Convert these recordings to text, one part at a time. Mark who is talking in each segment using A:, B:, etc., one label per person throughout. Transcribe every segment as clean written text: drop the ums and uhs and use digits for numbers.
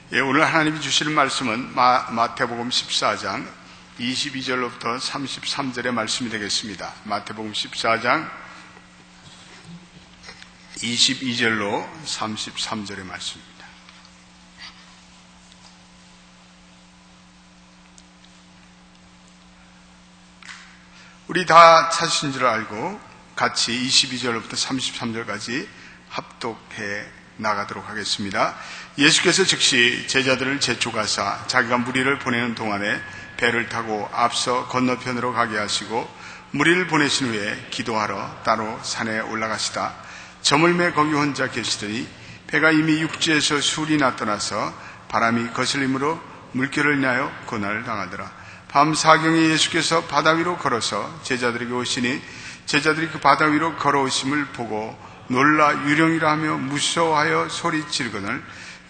A: 오늘 하나님이 주실 말씀은 마태복음 14장 22절로부터 33절의 말씀이 되겠습니다. 마태복음 14장 22절로 33절의 말씀입니다. 우리 다 찾으신 줄 알고 같이 22절로부터 33절까지 합독해 나가도록 하겠습니다. 예수께서 즉시 제자들을 재촉하사 자기가 무리를 보내는 동안에 배를 타고 앞서 건너편으로 가게 하시고 무리를 보내신 후에 기도하러 따로 산에 올라가시다. 저물매 거기 혼자 계시더니 배가 이미 육지에서 술이 났떠나서 바람이 거슬림으로 물결을 인하여 고난을 당하더라. 밤 사경에 예수께서 바다 위로 걸어서 제자들에게 오시니 제자들이 그 바다 위로 걸어오심을 보고 놀라 유령이라 하며 무서워하여 소리 지르거늘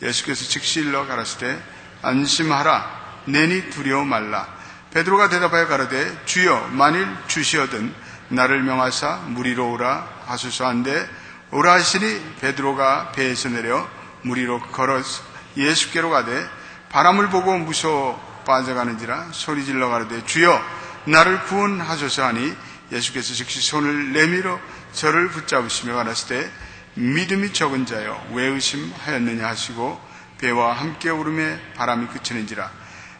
A: 예수께서 즉시 일러 가라사대 안심하라 내니 두려워 말라. 베드로가 대답하여 가라되 주여 만일 주시어든 나를 명하사 무리로 오라 하소서 한데 오라 하시니 베드로가 배에서 내려 무리로 걸어서 예수께로 가되 바람을 보고 무서워 빠져가는지라 소리질러 가라되 주여 나를 구원하소서 하니 예수께서 즉시 손을 내밀어 저를 붙잡으시며 가라사대 믿음이 적은 자여 왜 의심하였느냐 하시고 배와 함께 오름에 바람이 그치는지라.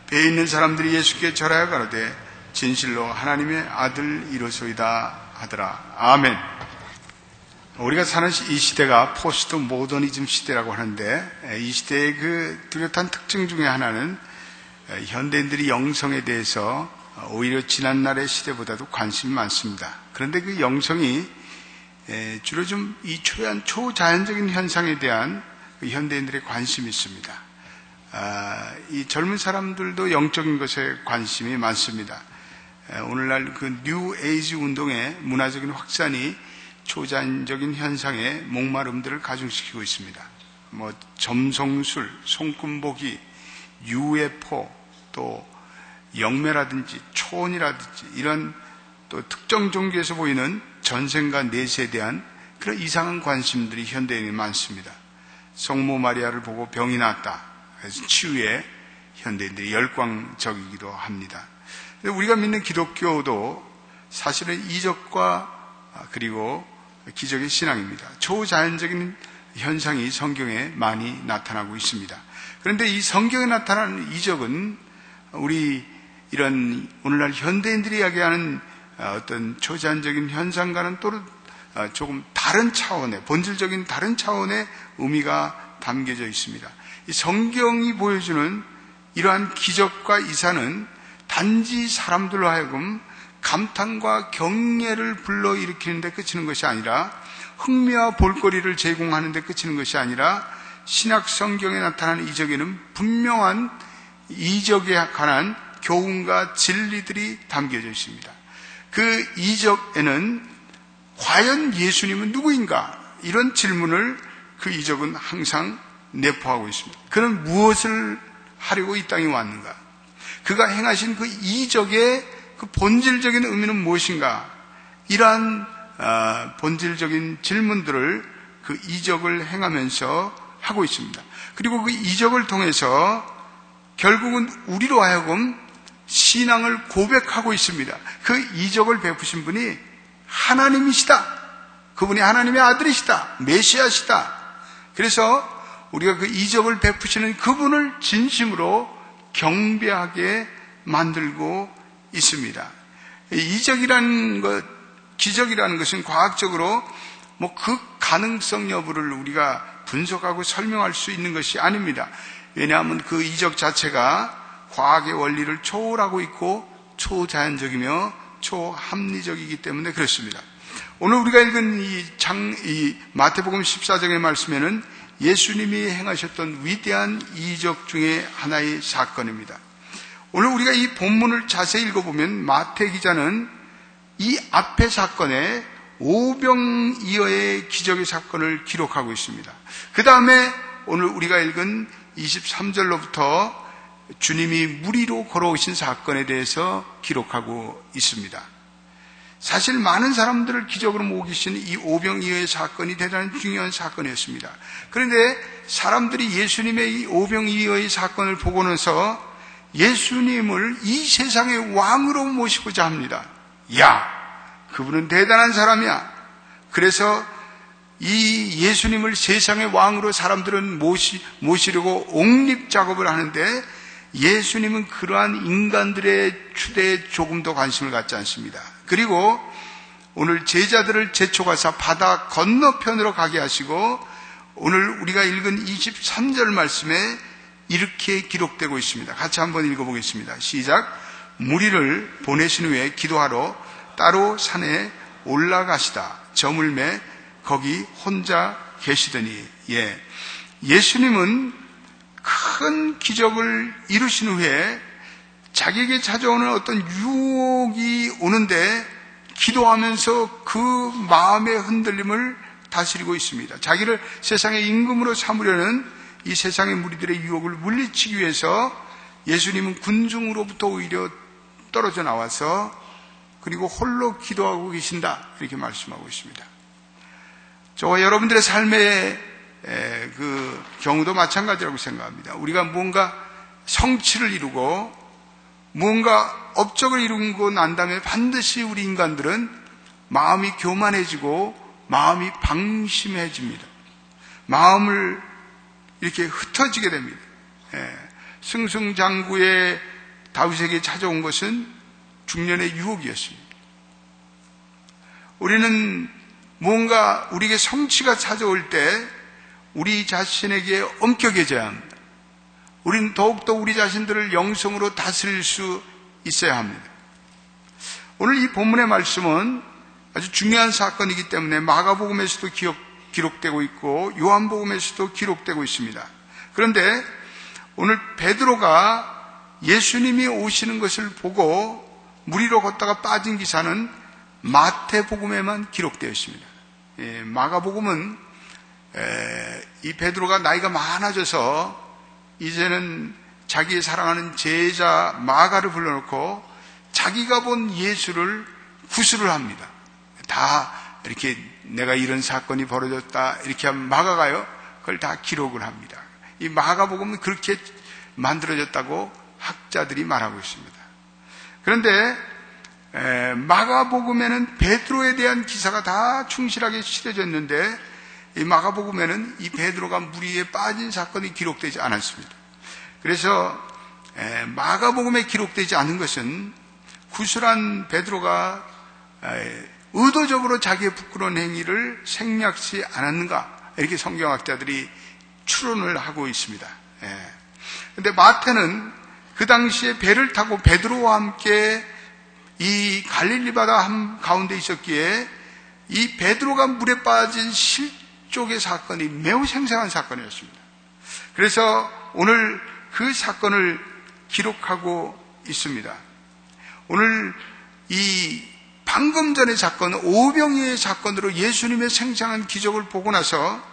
A: 배에 있는 사람들이 예수께 절하여 가라되 진실로 하나님의 아들이로소이다 하더라. 아멘. 우리가 사는 이 시대가 포스트 모더니즘 시대라고 하는데 이 시대의 그 뚜렷한 특징 중에 하나는 현대인들이 영성에 대해서 오히려 지난날의 시대보다도 관심이 많습니다. 그런데 그 영성이 주로 좀 이 초자연적인 현상에 대한 현대인들의 관심이 있습니다. 이 젊은 사람들도 영적인 것에 관심이 많습니다. 오늘날 그 뉴 에이지 운동의 문화적인 확산이 초자연적인 현상에 목마름들을 가중시키고 있습니다. 점성술, 손금보기, UFO, 또 영매라든지 초혼이라든지 이런 또 특정 종교에서 보이는 전생과 내세에 대한 그런 이상한 관심들이 현대인이 많습니다. 성모 마리아를 보고 병이 났다. 그래서 치유에 현대인들이 열광적이기도 합니다. 우리가 믿는 기독교도 사실은 이적과 그리고 기적의 신앙입니다. 초자연적인 현상이 성경에 많이 나타나고 있습니다. 그런데 이 성경에 나타나는 이적은 우리 이런 오늘날 현대인들이 이야기하는 어떤 초자연적인 현상과는 또 조금 다른 차원의 본질적인 다른 차원의 의미가 담겨져 있습니다. 이 성경이 보여주는 이러한 기적과 이사는 단지 사람들로 하여금 감탄과 경례를 불러일으키는 데 그치는 것이 아니라 흥미와 볼거리를 제공하는 데 그치는 것이 아니라 신약 성경에 나타나는 이적에는 분명한 이적에 관한 교훈과 진리들이 담겨져 있습니다. 그 이적에는 과연 예수님은 누구인가? 이런 질문을 그 이적은 항상 내포하고 있습니다. 그는 무엇을 하려고 이 땅에 왔는가? 그가 행하신 그 이적의 그 본질적인 의미는 무엇인가? 이러한 본질적인 질문들을 그 이적을 행하면서 하고 있습니다. 그리고 그 이적을 통해서 결국은 우리로 하여금 신앙을 고백하고 있습니다. 그 이적을 베푸신 분이 하나님이시다. 그분이 하나님의 아들이시다. 메시아시다. 그래서 우리가 그 이적을 베푸시는 그분을 진심으로 경배하게 만들고 있습니다. 이적이라는 것, 기적이라는 것은 과학적으로 그 가능성 여부를 우리가 분석하고 설명할 수 있는 것이 아닙니다. 왜냐하면 그 이적 자체가 과학의 원리를 초월하고 있고 초자연적이며 초합리적이기 때문에 그렇습니다. 오늘 우리가 읽은 이 마태복음 14장의 말씀에는 예수님이 행하셨던 위대한 이적 중에 하나의 사건입니다. 오늘 우리가 이 본문을 자세히 읽어보면 마태 기자는 이 앞의 사건에 오병이어의 기적의 사건을 기록하고 있습니다. 그 다음에 오늘 우리가 읽은 23절로부터 주님이 무리로 걸어오신 사건에 대해서 기록하고 있습니다. 사실 많은 사람들을 기적으로 모으신 이 오병이어의 사건이 대단히 중요한 사건이었습니다. 그런데 사람들이 예수님의 이 오병이어의 사건을 보고 나서 예수님을 이 세상의 왕으로 모시고자 합니다. 야, 그분은 대단한 사람이야. 그래서 이 예수님을 세상의 왕으로 사람들은 모시려고 옹립 작업을 하는데 예수님은 그러한 인간들의 추대에 조금도 관심을 갖지 않습니다. 그리고 오늘 제자들을 재촉하사 바다 건너편으로 가게 하시고 오늘 우리가 읽은 23절 말씀에 이렇게 기록되고 있습니다. 같이 한번 읽어보겠습니다. 시작. 무리를 보내신 후에 기도하러 따로 산에 올라가시다. 저물매 거기 혼자 계시더니 예수님은 큰 기적을 이루신 후에 자기에게 찾아오는 어떤 유혹이 오는데 기도하면서 그 마음의 흔들림을 다스리고 있습니다. 자기를 세상의 임금으로 삼으려는 이 세상의 무리들의 유혹을 물리치기 위해서 예수님은 군중으로부터 오히려 떨어져 나와서 그리고 홀로 기도하고 계신다 이렇게 말씀하고 있습니다. 저와 여러분들의 삶의 그 경우도 마찬가지라고 생각합니다. 우리가 무언가 성취를 이루고 무언가 업적을 이루고 난 다음에 반드시 우리 인간들은 마음이 교만해지고 마음이 방심해집니다. 마음을 이렇게 흩어지게 됩니다. 승승장구의 다윗에게 찾아온 것은 중년의 유혹이었습니다. 우리는 뭔가 우리에게 성취가 찾아올 때 우리 자신에게 엄격해져야 합니다. 우리는 더욱더 우리 자신들을 영성으로 다스릴 수 있어야 합니다. 오늘 이 본문의 말씀은 아주 중요한 사건이기 때문에 마가복음에서도 기록되고 있고 요한복음에서도 기록되고 있습니다. 그런데 오늘 베드로가 예수님이 오시는 것을 보고 무리로 걷다가 빠진 기사는 마태복음에만 기록되어 있습니다. 마가복음은 이 베드로가 나이가 많아져서 이제는 자기 사랑하는 제자 마가를 불러놓고 자기가 본 예수를 구술을 합니다. 다 이렇게 내가 이런 사건이 벌어졌다 이렇게 하면 마가가요 그걸 다 기록을 합니다. 이 마가복음은 그렇게 만들어졌다고 학자들이 말하고 있습니다. 그런데 마가복음에는 베드로에 대한 기사가 다 충실하게 실려졌는데 이 마가복음에는 이 베드로가 무리에 빠진 사건이 기록되지 않았습니다. 그래서 마가복음에 기록되지 않은 것은 구술한 베드로가 의도적으로 자기의 부끄러운 행위를 생략지 않았는가 이렇게 성경학자들이 추론을 하고 있습니다. 그런데 마태는 그 당시에 배를 타고 베드로와 함께 이 갈릴리 바다 가운데 있었기에 이 베드로가 물에 빠진 실족의 사건이 매우 생생한 사건이었습니다. 그래서 오늘 그 사건을 기록하고 있습니다. 오늘 이 방금 전의 사건, 오병이어의 사건으로 예수님의 생생한 기적을 보고 나서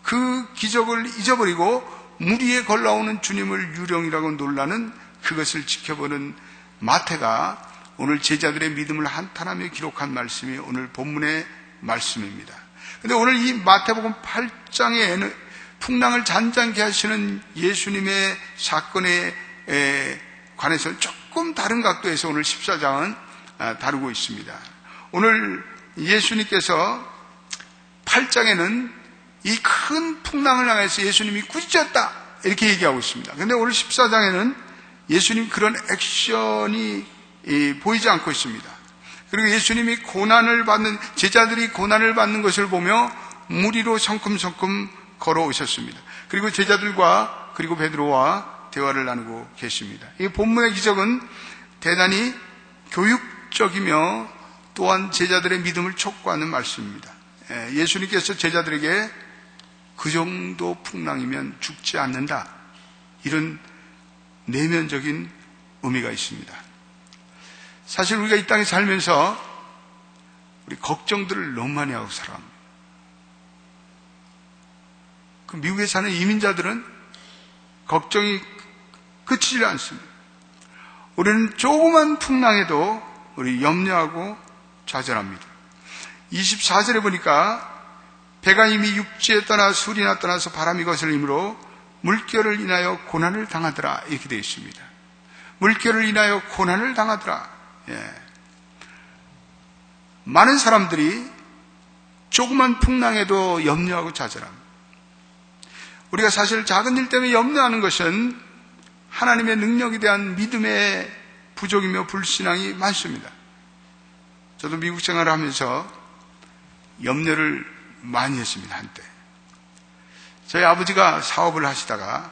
A: 그 기적을 잊어버리고 무리에 걸러오는 주님을 유령이라고 놀라는 그것을 지켜보는 마태가 오늘 제자들의 믿음을 한탄하며 기록한 말씀이 오늘 본문의 말씀입니다. 그런데 오늘 이 마태복음 8장에는 풍랑을 잔잔케 하시는 예수님의 사건에 관해서 조금 다른 각도에서 오늘 14장은 다루고 있습니다. 오늘 예수님께서 8장에는 이 큰 풍랑을 향해서 예수님이 꾸짖었다 이렇게 얘기하고 있습니다. 그런데 오늘 14장에는 예수님 그런 액션이 보이지 않고 있습니다. 그리고 예수님이 제자들이 고난을 받는 것을 보며 무리로 성큼성큼 걸어오셨습니다. 그리고 제자들과 그리고 베드로와 대화를 나누고 계십니다. 이 본문의 기적은 대단히 교육적이며 또한 제자들의 믿음을 촉구하는 말씀입니다. 예수님께서 제자들에게 그 정도 풍랑이면 죽지 않는다 이런 내면적인 의미가 있습니다. 사실 우리가 이 땅에 살면서 우리 걱정들을 너무 많이 하고 살아갑니다. 그 미국에 사는 이민자들은 걱정이 그치지 않습니다. 우리는 조그만 풍랑에도 우리 염려하고 좌절합니다. 24절에 보니까 배가 이미 육지에 떠나 술이나 떠나서 바람이 거슬림으로 물결을 인하여 고난을 당하더라, 이렇게 되어 있습니다. 물결을 인하여 고난을 당하더라. 많은 사람들이 조그만 풍랑에도 염려하고 좌절합니다. 우리가 사실 작은 일 때문에 염려하는 것은 하나님의 능력에 대한 믿음의 부족이며 불신앙이 많습니다. 저도 미국 생활을 하면서 염려를 많이 했습니다, 한때. 저희 아버지가 사업을 하시다가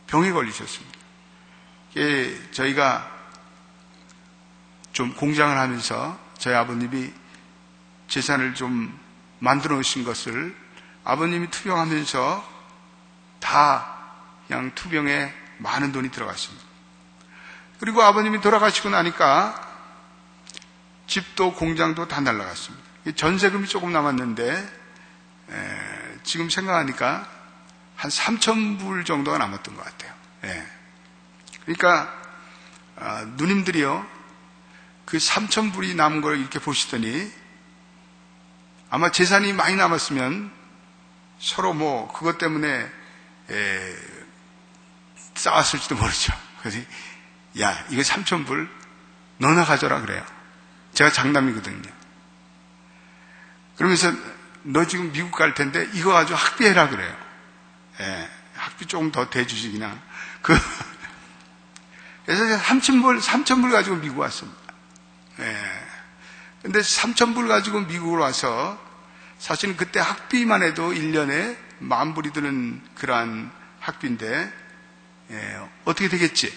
A: 병에 걸리셨습니다. 저희가 좀 공장을 하면서 저희 아버님이 재산을 좀 만들어 놓으신 것을 아버님이 투병하면서 다 그냥 투병에 많은 돈이 들어갔습니다. 그리고 아버님이 돌아가시고 나니까 집도 공장도 다 날라갔습니다. 전세금이 조금 남았는데 지금 생각하니까 한 3,000불 정도가 남았던 것 같아요. 그러니까 누님들이요, 그 3,000불이 남은 걸 이렇게 보시더니 아마 재산이 많이 남았으면 서로 뭐 그것 때문에 싸웠을지도 모르죠. 그래서 야, 이거 3,000불 너나 가져라 그래요. 제가 장남이거든요. 그러면서 너 지금 미국 갈 텐데 이거 가지고 학비해라 그래요. 학비 조금 더 대주시기나. 그래서 3,000불 가지고 미국 왔습니다. 근데 3,000불 가지고 미국으로 와서 사실은 그때 학비만 해도 1년에 10,000불이 드는 그러한 학비인데 어떻게 되겠지?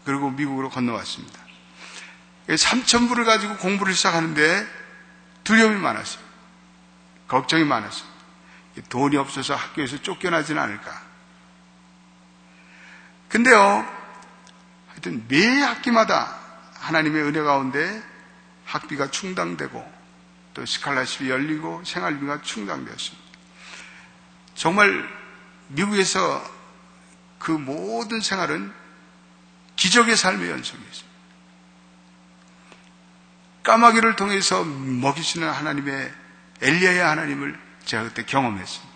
A: 그리고 미국으로 건너왔습니다. 3,000불을 가지고 공부를 시작하는데 두려움이 많았어요. 걱정이 많았어요. 돈이 없어서 학교에서 쫓겨나지는 않을까. 근데요, 하여튼 매 학기마다 하나님의 은혜 가운데 학비가 충당되고 또 스칼라십이 열리고 생활비가 충당되었습니다. 정말 미국에서 그 모든 생활은 기적의 삶의 연속이었습니다. 까마귀를 통해서 먹이시는 하나님의 엘리야의 하나님을 제가 그때 경험했습니다.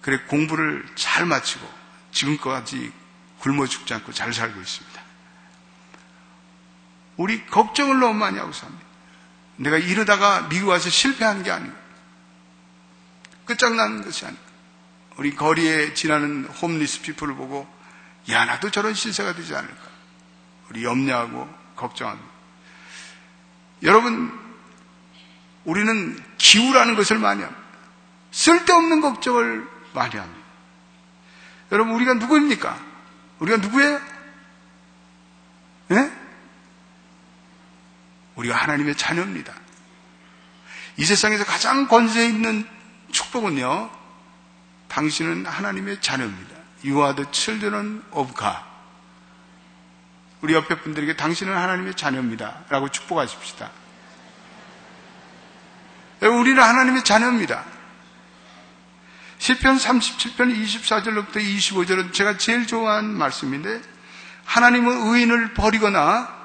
A: 그래 공부를 잘 마치고 지금까지 굶어 죽지 않고 잘 살고 있습니다. 우리 걱정을 너무 많이 하고 삽니다. 내가 이러다가 미국 와서 실패한 게 아니고 끝장나는 것이 아니고 우리 거리에 지나는 홈리스 피플을 보고 야, 나도 저런 신세가 되지 않을까. 우리 염려하고 걱정합니다. 여러분, 우리는 기우라는 것을 많이 합니다. 쓸데없는 걱정을 많이 합니다. 여러분, 우리가 누구입니까? 우리가 누구예요? 네? 우리가 하나님의 자녀입니다. 이 세상에서 가장 권세 있는 축복은요, 당신은 하나님의 자녀입니다. You are the children of God. 우리 옆에 분들에게 당신은 하나님의 자녀입니다 라고 축복하십시다. 우리는 하나님의 자녀입니다. 시편 37편 24절로부터 25절은 제가 제일 좋아하는 말씀인데, 하나님은 의인을 버리거나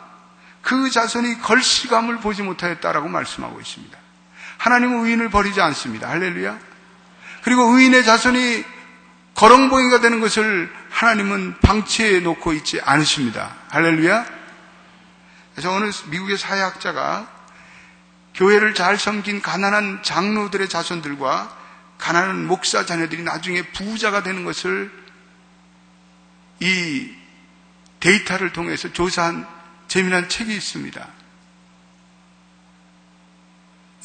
A: 그 자손이 걸시감을 보지 못하였다라고 말씀하고 있습니다. 하나님은 의인을 버리지 않습니다. 할렐루야. 그리고 의인의 자손이 거렁봉이가 되는 것을 하나님은 방치해 놓고 있지 않으십니다. 할렐루야. 그래서 어느 미국의 사회학자가 교회를 잘 섬긴 가난한 장로들의 자손들과 가난한 목사 자녀들이 나중에 부자가 되는 것을 이 데이터를 통해서 조사한 재미난 책이 있습니다.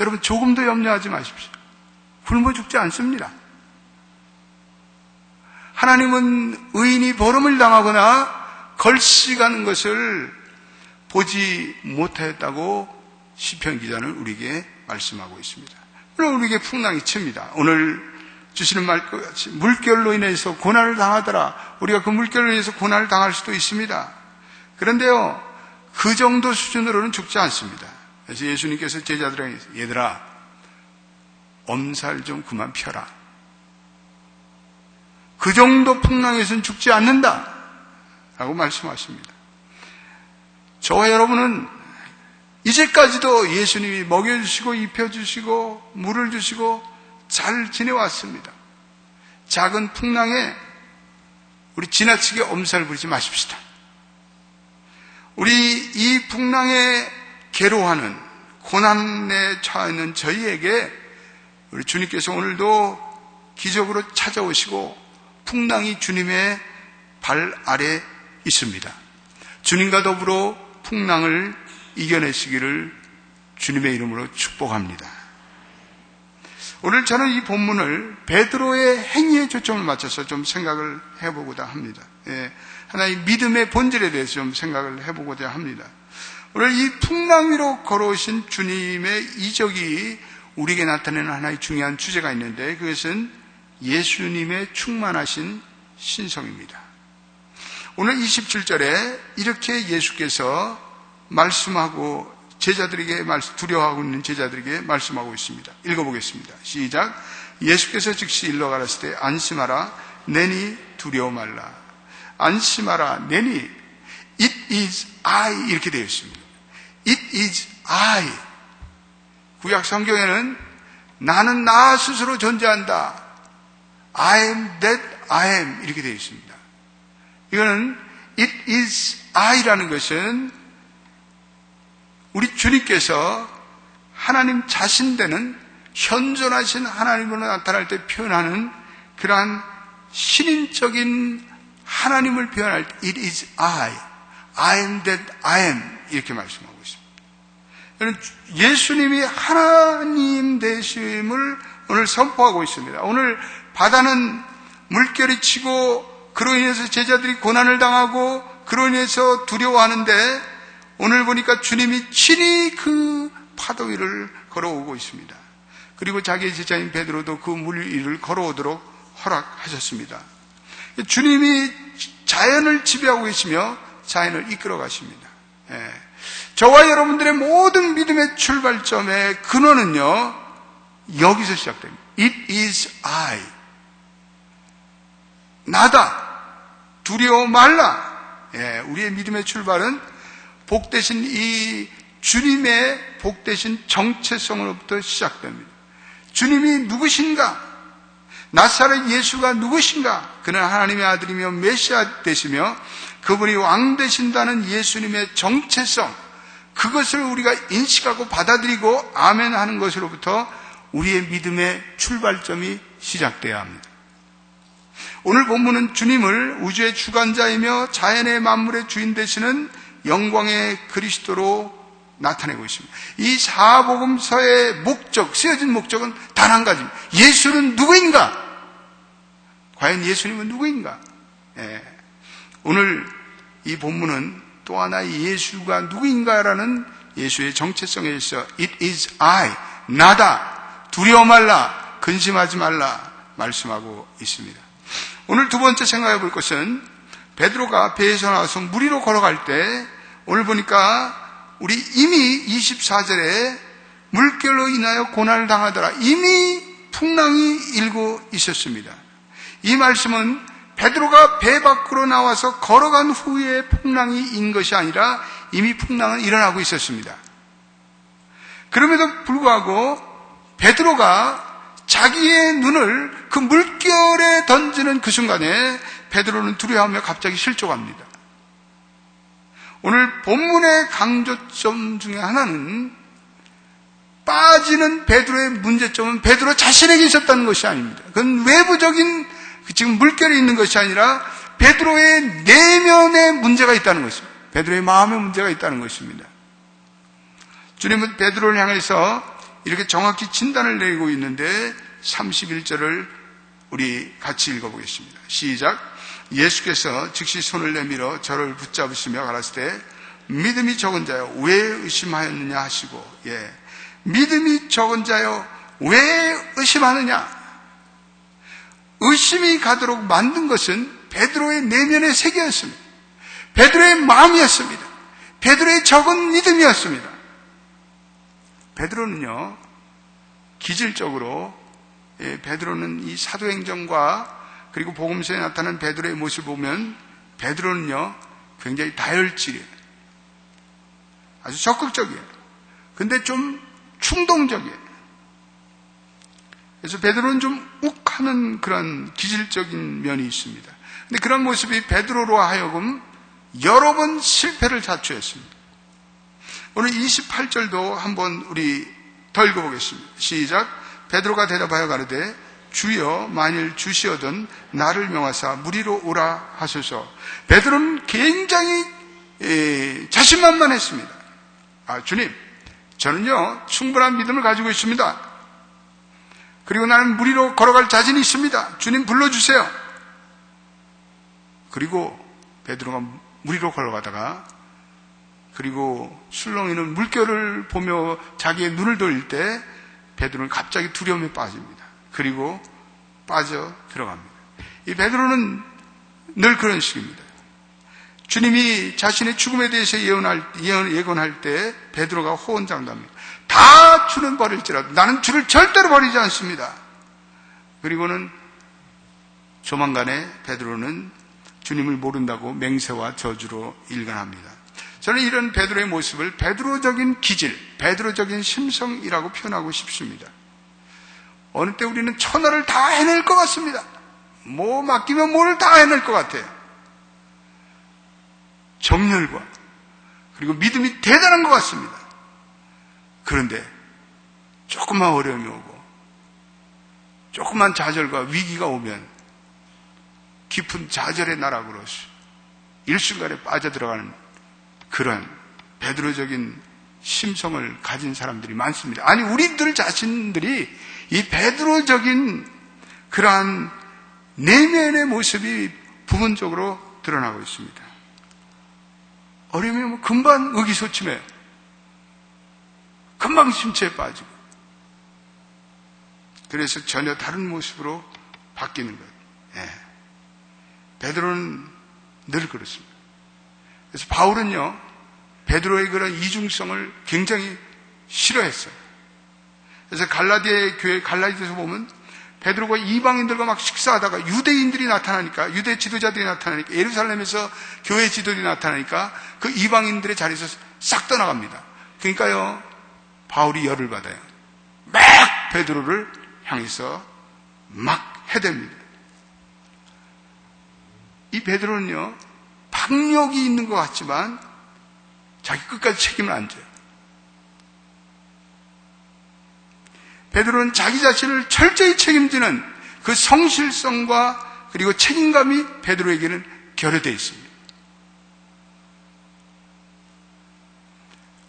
A: 여러분, 조금도 염려하지 마십시오. 굶어 죽지 않습니다. 하나님은 의인이 버림을 당하거나 걸씨가는 것을 보지 못하였다고 시편 기자는 우리에게 말씀하고 있습니다. 물론 우리에게 풍랑이 칩니다. 오늘 주시는 말과 같이 물결로 인해서 고난을 당하더라. 우리가 그 물결로 인해서 고난을 당할 수도 있습니다. 그런데요, 그 정도 수준으로는 죽지 않습니다. 그래서 예수님께서 제자들에게 얘들아, 엄살 좀 그만 펴라. 그 정도 풍랑에서는 죽지 않는다 라고 말씀하십니다. 저와 여러분은 이제까지도 예수님이 먹여주시고 입혀주시고 물을 주시고 잘 지내왔습니다. 작은 풍랑에 우리 지나치게 엄살 부리지 마십시다. 우리 이 풍랑에 괴로워하는 고난에 처해 있는 저희에게 우리 주님께서 오늘도 기적으로 찾아오시고 풍랑이 주님의 발 아래 있습니다. 주님과 더불어 풍랑을 이겨내시기를 주님의 이름으로 축복합니다. 오늘 저는 이 본문을 베드로의 행위에 초점을 맞춰서 좀 생각을 해보고자 합니다. 하나의 믿음의 본질에 대해서 좀 생각을 해보고자 합니다. 오늘 이 풍랑 위로 걸어오신 주님의 이적이 우리에게 나타내는 하나의 중요한 주제가 있는데, 그것은 예수님의 충만하신 신성입니다. 오늘 27절에 이렇게 예수께서 말씀하고 제자들에게 두려워하고 있는 제자들에게 말씀하고 있습니다. 읽어보겠습니다. 시작. 예수께서 즉시 일러 가라사대 안심하라 내니 두려워 말라. 안심하라 내니 it is I 이렇게 되어 있습니다. it is I. 구약 성경에는 나는 나 스스로 존재한다. I am that I am 이렇게 되어 있습니다. 이거는 it is I라는 것은 우리 주님께서 하나님 자신 되는 현존하신 하나님으로 나타날 때 표현하는 그러한 신인적인 하나님을 표현할 때 it is I am that I am 이렇게 말씀하고 있습니다. 예수님이 하나님 되심을 오늘 선포하고 있습니다. 오늘 바다는 물결이 치고 그로 인해서 제자들이 고난을 당하고 그로 인해서 두려워하는데, 오늘 보니까 주님이 친히 그 파도 위를 걸어오고 있습니다. 그리고 자기의 제자인 베드로도 그 물 위를 걸어오도록 허락하셨습니다. 주님이 자연을 지배하고 계시며 자연을 이끌어 가십니다. 저와 여러분들의 모든 믿음의 출발점의 근원은요, 여기서 시작됩니다. It is I. 나다. 두려워 말라. 우리의 믿음의 출발은 복되신 이 주님의 복되신 정체성으로부터 시작됩니다. 주님이 누구신가? 나사렛 예수가 누구신가? 그는 하나님의 아들이며 메시아 되시며 그분이 왕 되신다는 예수님의 정체성, 그것을 우리가 인식하고 받아들이고 아멘 하는 것으로부터 우리의 믿음의 출발점이 시작돼야 합니다. 오늘 본문은 주님을 우주의 주관자이며 자연의 만물의 주인 되시는 영광의 그리스도로 나타내고 있습니다. 이 사복음서의 목적, 쓰여진 목적은 단 한 가지입니다. 예수는 누구인가? 과연 예수님은 누구인가? 오늘 이 본문은 또 하나의 예수가 누구인가라는 예수의 정체성에 있어 It is I, 나다, 두려워 말라, 근심하지 말라 말씀하고 있습니다. 오늘 두 번째 생각해 볼 것은 베드로가 배에서 나와서 물 위로 걸어갈 때 오늘 보니까 우리 이미 24절에 물결로 인하여 고난을 당하더라. 이미 풍랑이 일고 있었습니다. 이 말씀은 베드로가 배 밖으로 나와서 걸어간 후에 풍랑이 인 것이 아니라 이미 풍랑은 일어나고 있었습니다. 그럼에도 불구하고 베드로가 자기의 눈을 그 물결에 던지는 그 순간에 베드로는 두려워하며 갑자기 실족합니다. 오늘 본문의 강조점 중에 하나는 빠지는 베드로의 문제점은 베드로 자신에게 있었다는 것이 아닙니다. 그건 외부적인 지금 물결이 있는 것이 아니라 베드로의 내면에 문제가 있다는 것입니다. 베드로의 마음에 문제가 있다는 것입니다. 주님은 베드로를 향해서 이렇게 정확히 진단을 내리고 있는데 31절을 우리 같이 읽어보겠습니다. 시작. 예수께서 즉시 손을 내밀어 저를 붙잡으시며 가라사대 믿음이 적은 자여 왜 의심하였느냐 하시고, 믿음이 적은 자여 왜 의심하느냐. 의심이 가도록 만든 것은 베드로의 내면의 세계였습니다. 베드로의 마음이었습니다. 베드로의 적은 믿음이었습니다. 베드로는요, 기질적으로 베드로는 이 사도행전과 그리고 복음서에 나타난 베드로의 모습을 보면 베드로는요 굉장히 다혈질이에요. 아주 적극적이에요. 근데 좀 충동적이에요. 그래서 베드로는 좀 욱하는 그런 기질적인 면이 있습니다. 근데 그런 모습이 베드로로 하여금 여러 번 실패를 자초했습니다. 오늘 28절도 한번 우리 더 읽어보겠습니다. 시작. 베드로가 대답하여 가로되 주여 만일 주시어든 나를 명하사 무리로 오라 하소서. 베드로는 굉장히 자신만만했습니다. 주님, 저는요 충분한 믿음을 가지고 있습니다. 그리고 나는 무리로 걸어갈 자신이 있습니다. 주님 불러주세요. 그리고 베드로가 무리로 걸어가다가 그리고 술렁이는 물결을 보며 자기의 눈을 돌릴 때 베드로는 갑자기 두려움에 빠집니다. 그리고 빠져 들어갑니다. 이 베드로는 늘 그런 식입니다. 주님이 자신의 죽음에 대해서 예언할 때 베드로가 호언장담합니다. 다 주는 버릴지라도 나는 주를 절대로 버리지 않습니다. 그리고는 조만간에 베드로는 주님을 모른다고 맹세와 저주로 일관합니다. 저는 이런 베드로의 모습을 베드로적인 기질, 베드로적인 심성이라고 표현하고 싶습니다. 어느 때 우리는 천하를 다 해낼 것 같습니다. 뭐 맡기면 뭐를 다 해낼 것 같아요. 정열과 그리고 믿음이 대단한 것 같습니다. 그런데 조금만 어려움이 오고 조금만 좌절과 위기가 오면 깊은 좌절의 나락으로 일순간에 빠져들어가는 그런 베드로적인 심성을 가진 사람들이 많습니다. 아니 우리들 자신들이 이 베드로적인 그러한 내면의 모습이 부분적으로 드러나고 있습니다. 어려움이 오면 금방 의기소침해요. 금방 심취에 빠지고 그래서 전혀 다른 모습으로 바뀌는 거예요. 베드로는 늘 그렇습니다. 그래서 바울은요 베드로의 그런 이중성을 굉장히 싫어했어요. 그래서 갈라디아 교회 갈라디아서 보면 베드로가 이방인들과 막 식사하다가 유대인들이 나타나니까 유대 지도자들이 나타나니까 예루살렘에서 교회 지도들이 나타나니까 그 이방인들의 자리에서 싹 떠나갑니다. 그러니까요 바울이 열을 받아요. 막 베드로를 향해서 막 해댑니다. 이 베드로는요 박력이 있는 것 같지만 자기 끝까지 책임을 안 져요. 베드로는 자기 자신을 철저히 책임지는 그 성실성과 그리고 책임감이 베드로에게는 결여되어 있습니다.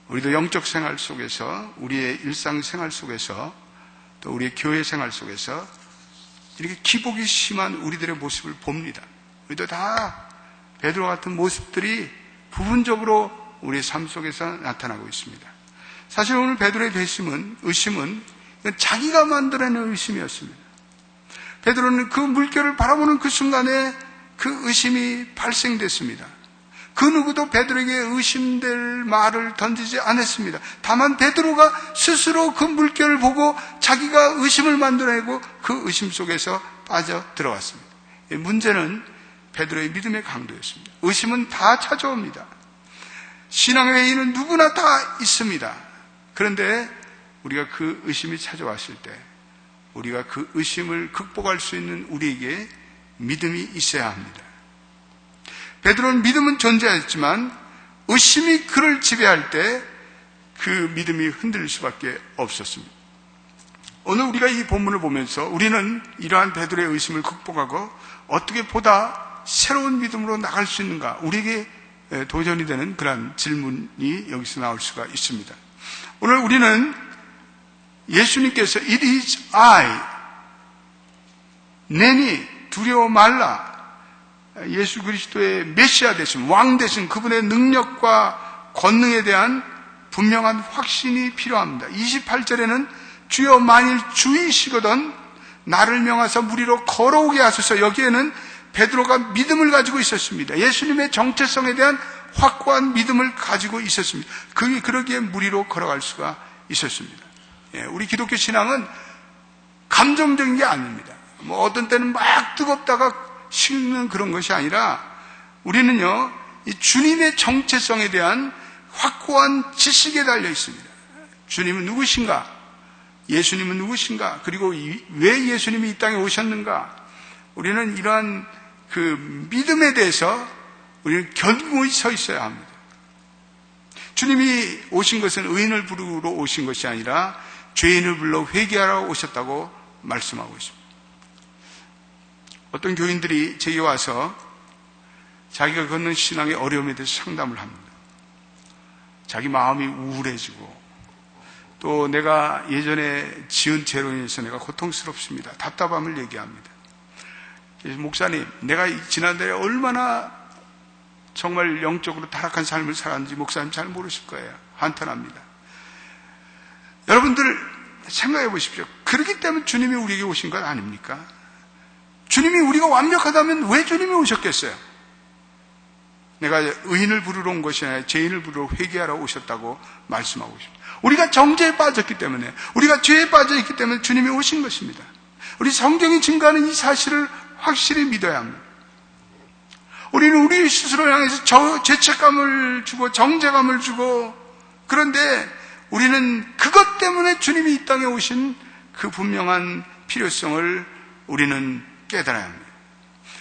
A: 우리도 영적 생활 속에서 우리의 일상생활 속에서 또 우리의 교회 생활 속에서 이렇게 기복이 심한 우리들의 모습을 봅니다. 우리도 다 베드로 같은 모습들이 부분적으로 우리의 삶 속에서 나타나고 있습니다. 사실 오늘 베드로의 의심은 자기가 만들어낸 의심이었습니다. 베드로는 그 물결을 바라보는 그 순간에 그 의심이 발생됐습니다. 그 누구도 베드로에게 의심될 말을 던지지 않았습니다. 다만 베드로가 스스로 그 물결을 보고 자기가 의심을 만들어내고 그 의심 속에서 빠져 들어갔습니다. 문제는 베드로의 믿음의 강도였습니다. 의심은 다 찾아옵니다. 신앙의 회의는 누구나 다 있습니다. 그런데 우리가 그 의심이 찾아왔을 때 우리가 그 의심을 극복할 수 있는 우리에게 믿음이 있어야 합니다. 베드로는 믿음은 존재했지만 의심이 그를 지배할 때 그 믿음이 흔들릴 수밖에 없었습니다. 오늘 우리가 이 본문을 보면서 우리는 이러한 베드로의 의심을 극복하고 어떻게 보다 새로운 믿음으로 나갈 수 있는가, 우리에게 도전이 되는 그런 질문이 여기서 나올 수가 있습니다. 오늘 우리는 예수님께서 It is I, 내니 두려워 말라, 예수 그리스도의 메시아 되신, 왕 되신 그분의 능력과 권능에 대한 분명한 확신이 필요합니다. 28절에는 주여 만일 주이시거든 나를 명하사 무리로 걸어오게 하소서. 여기에는 베드로가 믿음을 가지고 있었습니다. 예수님의 정체성에 대한 확고한 믿음을 가지고 있었습니다. 그러기에 무리로 걸어갈 수가 있었습니다. 우리 기독교 신앙은 감정적인 게 아닙니다. 뭐 어떤 때는 막 뜨겁다가 식는 그런 것이 아니라 우리는요, 이 주님의 정체성에 대한 확고한 지식에 달려 있습니다. 주님은 누구신가? 예수님은 누구신가? 그리고 왜 예수님이 이 땅에 오셨는가? 우리는 이러한 그 믿음에 대해서 우리는 견고히 서 있어야 합니다. 주님이 오신 것은 의인을 부르러 오신 것이 아니라 죄인을 불러 회개하러 오셨다고 말씀하고 있습니다. 어떤 교인들이 제게 와서 자기가 걷는 신앙의 어려움에 대해서 상담을 합니다. 자기 마음이 우울해지고 또 내가 예전에 지은 죄로 인해서 내가 고통스럽습니다. 답답함을 얘기합니다. 그래서 목사님, 내가 지난달에 얼마나 정말 영적으로 타락한 삶을 살았는지 목사님 잘 모르실 거예요. 한탄합니다. 여러분들 생각해 보십시오. 그렇기 때문에 주님이 우리에게 오신 것 아닙니까? 주님이 우리가 완벽하다면 왜 주님이 오셨겠어요? 내가 의인을 부르러 온 것이 아니라 죄인을 부르러 회개하러 오셨다고 말씀하고 있습니다. 우리가 정죄에 빠졌기 때문에, 우리가 죄에 빠져있기 때문에 주님이 오신 것입니다. 우리 성경이 증거하는 이 사실을 확실히 믿어야 합니다. 우리는 우리 스스로 향해서 죄책감을 주고 정죄감을 주고, 그런데 우리는 그것 때문에 주님이 이 땅에 오신 그 분명한 필요성을 우리는 깨달아야 합니다.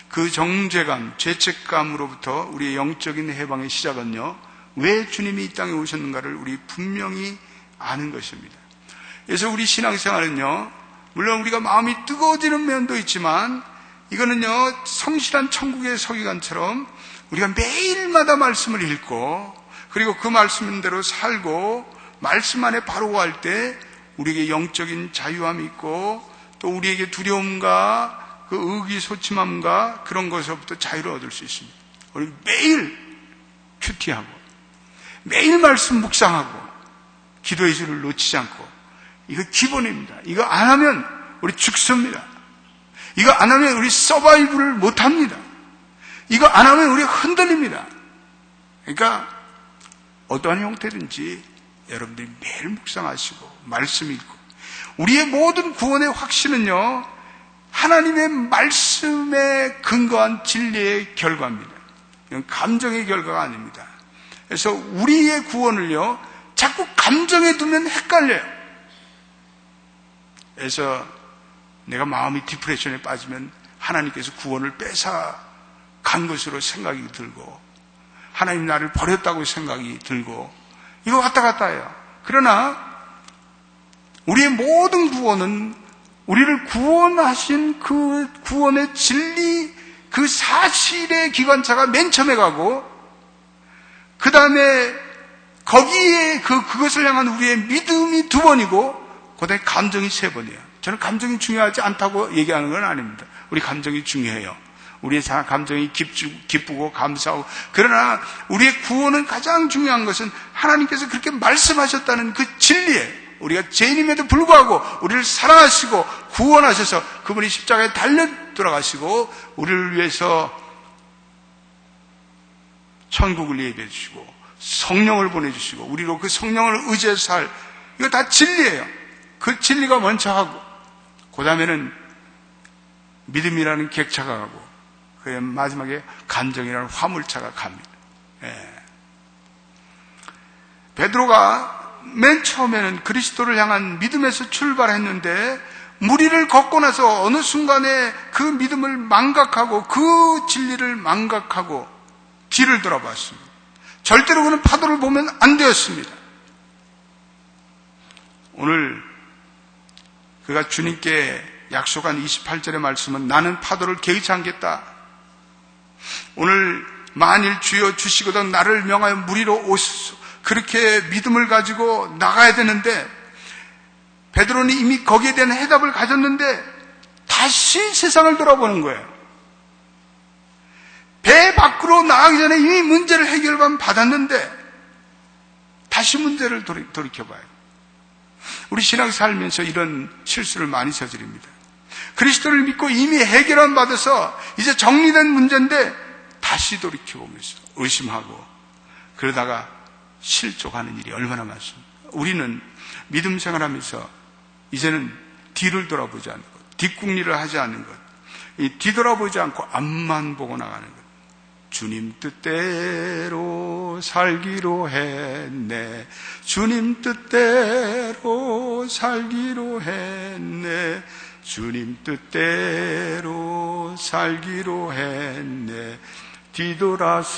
A: 그 정죄감, 죄책감으로부터 우리의 영적인 해방의 시작은요, 왜 주님이 이 땅에 오셨는가를 우리 분명히 아는 것입니다. 그래서 우리 신앙생활은요, 물론 우리가 마음이 뜨거워지는 면도 있지만, 이거는요, 성실한 천국의 서기관처럼 우리가 매일마다 말씀을 읽고, 그리고 그 말씀대로 살고, 말씀 안에 바로 갈 때 우리에게 영적인 자유함이 있고, 또 우리에게 두려움과 그 의기소침함과 그런 것에서부터 자유를 얻을 수 있습니다. 우리 매일 큐티하고, 매일 말씀 묵상하고, 기도의 줄을 놓치지 않고, 이거 기본입니다. 이거 안 하면 우리 죽습니다. 이거 안 하면 우리 서바이브를 못 합니다. 이거 안 하면 우리 흔들립니다. 그러니까 어떠한 형태든지 여러분들이 매일 묵상하시고 말씀 읽고, 우리의 모든 구원의 확신은요, 하나님의 말씀에 근거한 진리의 결과입니다. 이건 감정의 결과가 아닙니다. 그래서 우리의 구원을요, 자꾸 감정에 두면 헷갈려요. 그래서 내가 마음이 디프레션에 빠지면 하나님께서 구원을 뺏어 간 것으로 생각이 들고, 하나님 나를 버렸다고 생각이 들고, 이거 왔다 갔다 해요. 그러나 우리의 모든 구원은 우리를 구원하신 그 구원의 진리, 그 사실의 기관차가 맨 처음에 가고, 그 다음에 거기에 그것을 향한 우리의 믿음이 2번이고, 그 다음에 감정이 3번이에요. 저는 감정이 중요하지 않다고 얘기하는 건 아닙니다. 우리 감정이 중요해요. 우리의 감정이 기쁘고 감사하고. 그러나 우리의 구원은 가장 중요한 것은 하나님께서 그렇게 말씀하셨다는 그 진리에, 우리가 죄인임에도 불구하고 우리를 사랑하시고 구원하셔서 그분이 십자가에 달려 돌아가시고 우리를 위해서 천국을 예비해 주시고 성령을 보내주시고 우리로 그 성령을 의지해서 살, 이거 다 진리예요. 그 진리가 먼저 하고, 그 다음에는 믿음이라는 객차가 가고, 그 마지막에 감정이라는 화물차가 갑니다. 예. 베드로가 맨 처음에는 그리스도를 향한 믿음에서 출발했는데, 무리를 걷고 나서 어느 순간에 그 믿음을 망각하고 그 진리를 망각하고 뒤를 돌아봤습니다. 절대로 그는 파도를 보면 안 되었습니다. 오늘 그가 주님께 약속한 28절의 말씀은 나는 파도를 개의치 않겠다. 오늘 만일 주여 주시거든 나를 명하여 무리로 오소서. 그렇게 믿음을 가지고 나가야 되는데, 베드로는 이미 거기에 대한 해답을 가졌는데 다시 세상을 돌아보는 거예요. 배 밖으로 나가기 전에 이미 문제를 해결받았는데 다시 문제를 돌이켜봐요. 우리 신앙 살면서 이런 실수를 많이 저지릅니다. 그리스도를 믿고 이미 해결한 받아서 이제 정리된 문제인데 다시 돌이켜보면서 의심하고 그러다가 실족하는 일이 얼마나 많습니까? 우리는 믿음 생활하면서 이제는 뒤를 돌아보지 않는 것, 뒷궁리를 하지 않는 것, 뒤돌아보지 않고 앞만 보고 나가는 것, 주님 뜻대로 살기로 했네. 주님 뜻대로 살기로 했네. 주님 뜻대로 살기로 했네. 뒤돌아서지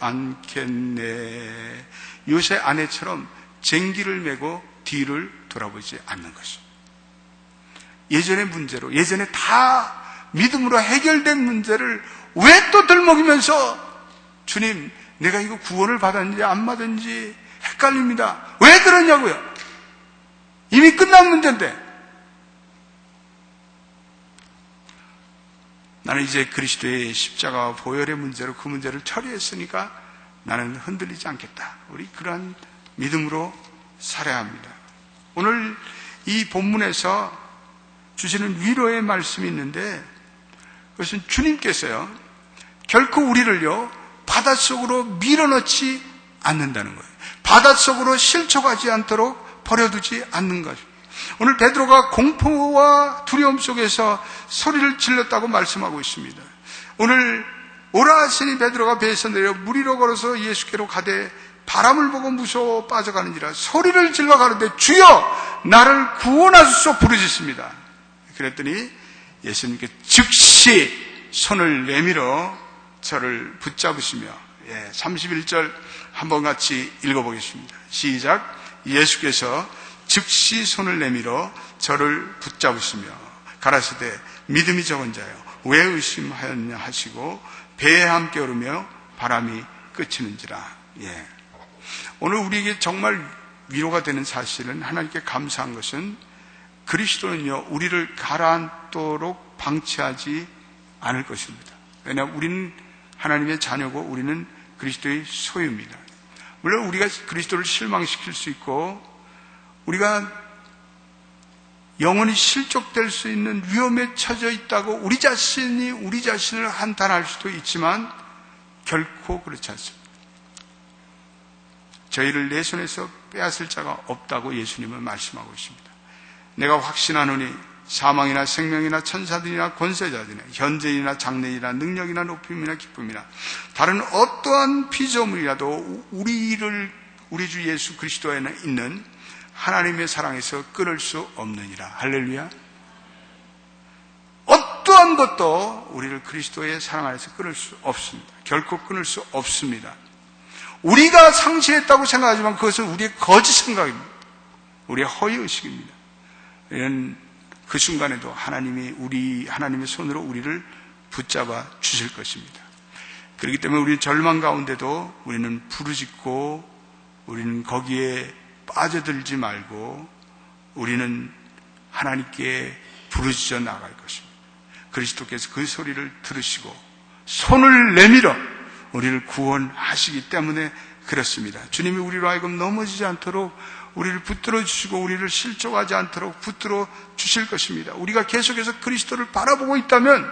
A: 않겠네. 요새 아내처럼 쟁기를 메고 뒤를 돌아보지 않는 것입니다. 예전의 문제로, 예전에 다 믿음으로 해결된 문제를 왜 또 들먹이면서 주님, 내가 이거 구원을 받았는지 안 받았는지 헷갈립니다. 왜 그러냐고요? 이미 끝난 문제인데. 나는 이제 그리스도의 십자가와 보혈의 문제로 그 문제를 처리했으니까 나는 흔들리지 않겠다. 우리 그러한 믿음으로 살아야 합니다. 오늘 이 본문에서 주시는 위로의 말씀이 있는데 그것은 주님께서요 결코 우리를요 바닷속으로 밀어넣지 않는다는 거예요. 바닷속으로 실족하지 않도록 버려두지 않는 것입니다. 오늘 베드로가 공포와 두려움 속에서 소리를 질렀다고 말씀하고 있습니다. 오늘 오라 하시니 베드로가 배에서 내려 물 위로 걸어서 예수께로 가되 바람을 보고 무서워 빠져가는지라 소리를 질러 가로되 주여 나를 구원하소서 부르짖습니다. 그랬더니 예수님께 즉시 손을 내밀어 저를 붙잡으시며 31절 한번 같이 읽어보겠습니다. 시작. 예수께서 즉시 손을 내밀어 저를 붙잡으시며 가라사대 믿음이 적은 자여 왜 의심하였냐 하시고 배에 함께 오르며 바람이 그치는지라. 오늘 우리에게 정말 위로가 되는 사실은 하나님께 감사한 것은 그리스도는요 우리를 가라앉도록 방치하지 않을 것입니다. 왜냐하면 우리는 하나님의 자녀고 우리는 그리스도의 소유입니다. 물론 우리가 그리스도를 실망시킬 수 있고 우리가 영원히 실족될 수 있는 위험에 처져 있다고 우리 자신이 우리 자신을 한탄할 수도 있지만 결코 그렇지 않습니다. 저희를 내 손에서 빼앗을 자가 없다고 예수님은 말씀하고 있습니다. 내가 확신하노니 사망이나 생명이나 천사들이나 권세자들이나 현재이나 장래이나 능력이나 높임이나 기쁨이나 다른 어떠한 피조물이라도 우리 주 예수 그리스도에 있는 하나님의 사랑에서 끊을 수 없느니라. 할렐루야. 어떠한 것도 우리를 그리스도의 사랑 안에서 끊을 수 없습니다. 결코 끊을 수 없습니다. 우리가 상실했다고 생각하지만 그것은 우리의 거짓 생각입니다. 우리의 허위의식입니다. 이런 그 순간에도 하나님의 손으로 우리를 붙잡아 주실 것입니다. 그렇기 때문에 우리는 절망 가운데도 우리는 부르짖고 우리는 거기에 빠져들지 말고 우리는 하나님께 부르짖어 나갈 것입니다. 그리스도께서 그 소리를 들으시고 손을 내밀어 우리를 구원하시기 때문에 그렇습니다. 주님이 우리로 하여금 넘어지지 않도록 우리를 붙들어 주시고 우리를 실족하지 않도록 붙들어 주실 것입니다. 우리가 계속해서 그리스도를 바라보고 있다면,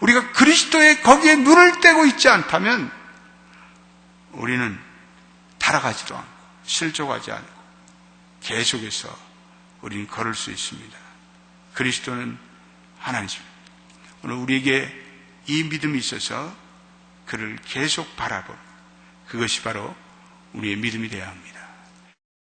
A: 우리가 그리스도의 거기에 눈을 떼고 있지 않다면 우리는 타락하지도 않고 실족하지 않고 계속해서 우리는 걸을 수 있습니다. 그리스도는 하나님입니다. 오늘 우리에게 이 믿음이 있어서 그를 계속 바라보는 그것이 바로 우리의 믿음이 되어야 합니다.